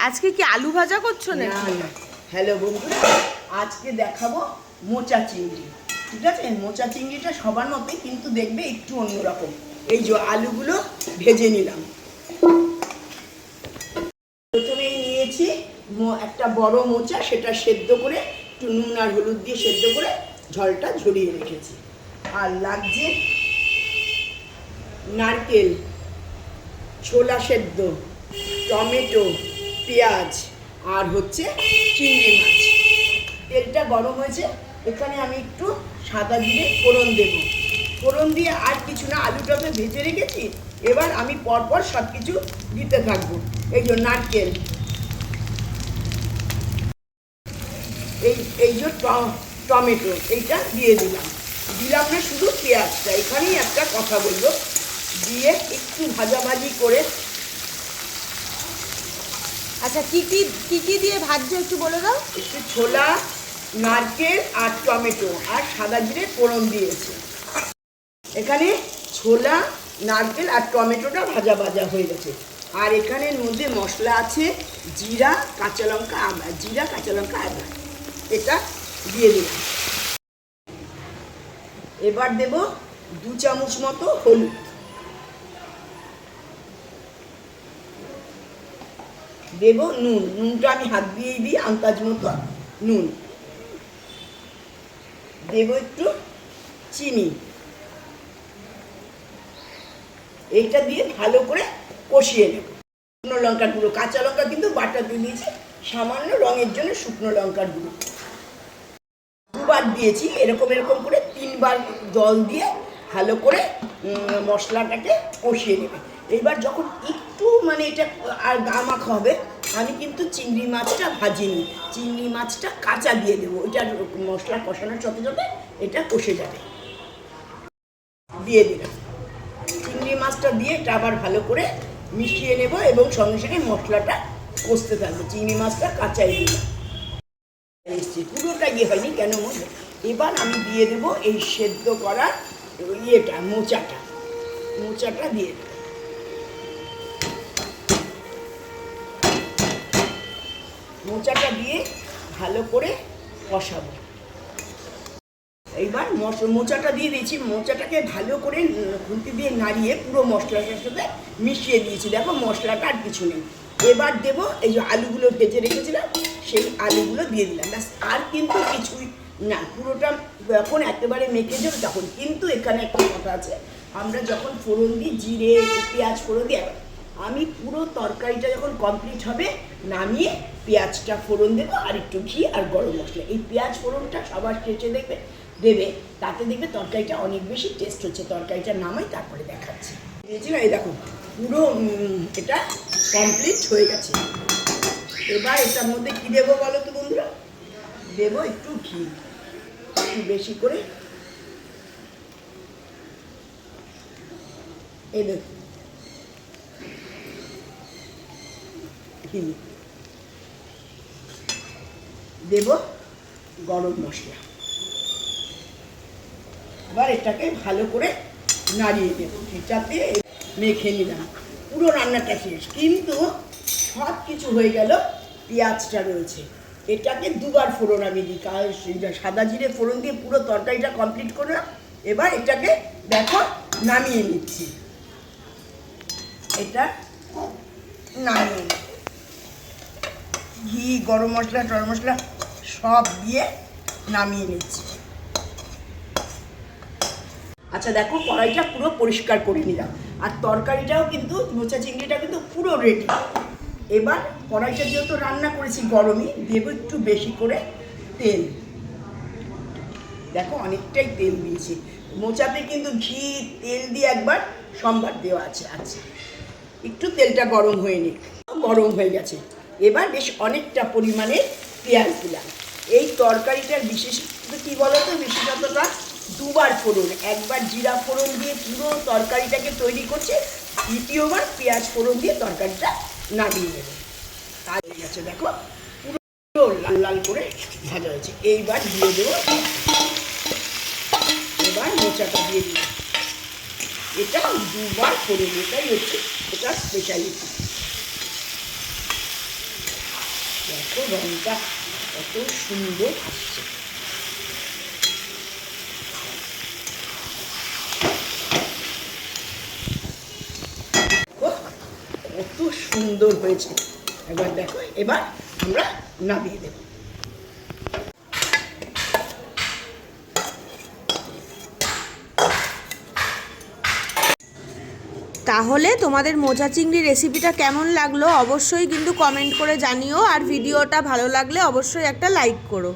আজকে কি আলু ভাজা করছো নাকি? হ্যালো বন্ধুরা, আজকে দেখাবো মোচা চিংড়ি। ঠিক আছে, মোচা চিংড়িটা সবার মতোই, কিন্তু দেখবে একটু অন্যরকম। এই যে আলুগুলো ভেজে নিলাম। প্রথমেই নিয়েছি একটা বড় মোচা, সেটা সেদ্ধ করে একটু নুন আর হলুদ দিয়ে সেদ্ধ করে ঝলটা ঝরিয়ে রেখেছি। আর লাগছে নারকেল, ছোলা সেদ্ধ, টমেটো, পেঁয়াজ, আর হচ্ছে চিংড়ি মাছ। তেলটা গরম হয়েছে, এখানে আমি একটু সাদা জিরে ফোড়ন দেব। ফোড়ন দিয়ে আর কিছু না, আলুটাকে ভেজে রেখেছি। এবার আমি পরপর সব কিছু দিতে থাকবো। এই যে নারকেল, এই যে টমেটো, এইটা দিয়ে দিলাম না শুধু পেঁয়াজটা। এখানেই একটা কথা বলবো, দিয়ে একটু ভাজাভাজি করে। আচ্ছা, কি কি দিয়ে ভাজছো একটু বলে দাও। একটু ছোলা, নারকেল আর টমেটো আর সাদা জিরে ফোড়ন দিয়েছি। এখানে ছোলা, নারকেল আর টমেটোটা ভাজা ভাজা হয়ে গেছে। আর এখানের মধ্যে মশলা আছে জিরা, কাঁচা লঙ্কা, আদা। জিরা, কাঁচা লঙ্কা, আদা, এটা দিয়ে দিলাম। এবার দেব 2 চামচ মতো হলুদ, দেব নুন। নুনটা আমি হাত দিয়েই দিই, আন্দাজ মতো নুন দেব। একটু চিনি, এইটা দিয়ে ভালো করে কষিয়ে নেব। শুকনো লঙ্কার গুঁড়ো, কাঁচা লঙ্কা কিন্তু বাটা দিয়ে দিয়েছি, সামান্য রঙের জন্য শুকনো লঙ্কার গুঁড়ো 2বার দিয়েছি। এরকম করে 3বার জল দিয়ে ভালো করে মশলাটাকে কষিয়ে নেবে। এইবার যখন একটু এটা আর গামাখা হবে, আমি কিন্তু চিংড়ি মাছটা ভাজিনি, চিংড়ি মাছটা কাঁচা দিয়ে দেবো। এটা মশলা কষানোর সাথে সাথে এটা কষে যাবে। দিয়ে দিলাম চিংড়ি মাছটা দিয়ে এটা আবার ভালো করে মিশিয়ে নেব এবং সঙ্গে সঙ্গে মশলাটা কষতে থাকবে। চিংড়ি মাছটা কাঁচাই দিলাম, পুরোটা ইয়ে হয়নি কেন মনে। এবার আমি দিয়ে দেবো এই সেদ্ধ করা মোচাটা দিয়ে দেবো। মোচাটা দিয়ে ভালো করে কষাবো। এইবার মোচাটা দিয়ে দিয়েছি, মোচাটাকে ভালো করে খুন্তি দিয়ে নাড়িয়ে পুরো মশলাটার সাথে মিশিয়ে দিয়েছি। দেখো মশলাটা আর কিছু নেই। এবার দেবো এই যে আলুগুলো ভেজে রেখেছিলাম, সেই আলুগুলো দিয়ে দিলাম। ব্যাস, আর কিন্তু কিছুই না। পুরোটা যখন একেবারে মেখে যাবে তখন। কিন্তু এখানে একটা কথা আছে, আমরা যখন ফোড়ন দিই, জিরে পেঁয়াজ ফোড়ন দিই, আমি পুরো তরকারিটা যখন কমপ্লিট হবে নামিয়ে পেঁয়াজটা ফোড়ন দেবো, আর একটু ঘি আর গরম মশলা। এই পেঁয়াজ ফোড়নটা সবার শেষে দেবে, তাতে দেখবে তরকারিটা অনেক বেশি টেস্ট হচ্ছে। তরকারিটা নামাই তারপরে দেখাচ্ছি। দিয়েছিলাম, এই দেখো পুরো এটা কমপ্লিট হয়ে গেছে। এবার এটার মধ্যে কী দেবো বলো তো বন্ধুরা? দেবো একটু ঘি, একটু বেশি করে। এই দেখো ঘি, দেব গরম মশলা। এবার এটাকে ভালো করে নাড়িয়ে দেবো, এটাতে মেখে নিলাম। পুরো রান্নাটা শেষ, কিন্তু সব কিছু হয়ে গেল। পেঁয়াজটা রয়েছে, এটাকে 2বার ফোড়ন আমি দিই। সাদা জিরে ফোড়ন দিয়ে পুরো তরকারিটা কমপ্লিট করলাম। এবার এটাকে দেখো নামিয়ে নিচ্ছি। এটা নামিয়ে ঘি, গরম মশলা, টরম মশলা সব দিয়ে নামিয়ে নিচ্ছি। আচ্ছা দেখো, কড়াইটা পুরো পরিষ্কার করে নিলাম, আর তরকারিটাও কিন্তু মোচা চিংড়িটা কিন্তু পুরো রেডি। এবার কড়াইটা যেহেতু রান্না করেছি গরমই, দেবো একটু বেশি করে তেল। দেখো অনেকটাই তেল দিয়েছি। মোচাতে কিন্তু ঘি তেল দিয়ে একবার সম্বার দেওয়া আছে। আচ্ছা, একটু তেলটা গরম হয়ে গেছে। এবার বেশ অনেকটা পরিমাণে পেঁয়াজ দিলাম। এই তরকারিটার বিশেষত্ব কী বলো তো? বিশেষতটা 2বার ফোড়ন, একবার জিরা ফোড়ন দিয়ে পুরো তরকারিটাকে তৈরি করছে, দ্বিতীয়বার পেঁয়াজ ফোড়ন দিয়ে তরকারিটা নামিয়ে নেবে। আর হয়ে গেছে, দেখো পুরো লাল লাল করে ভাজা হয়েছে। এইবার দিয়ে দেবো, এবার মোচাটা দিয়ে দিই। এটা 2বার ফোড়ন, এটাই হচ্ছে এটা স্পেশালিটি। দেখো রঙটা কত সুন্দর আসছে। কত সুন্দর হয়েছে, এবার দেখো, এবার আমরা নামিয়ে দেব। তাহলে তোমাদের মোচা চিংড়ি রেসিপিটা কেমন লাগলো অবশ্যই কিন্তু কমেন্ট করে জানিও, আর ভিডিওটা ভালো লাগলে অবশ্যই একটা লাইক করো।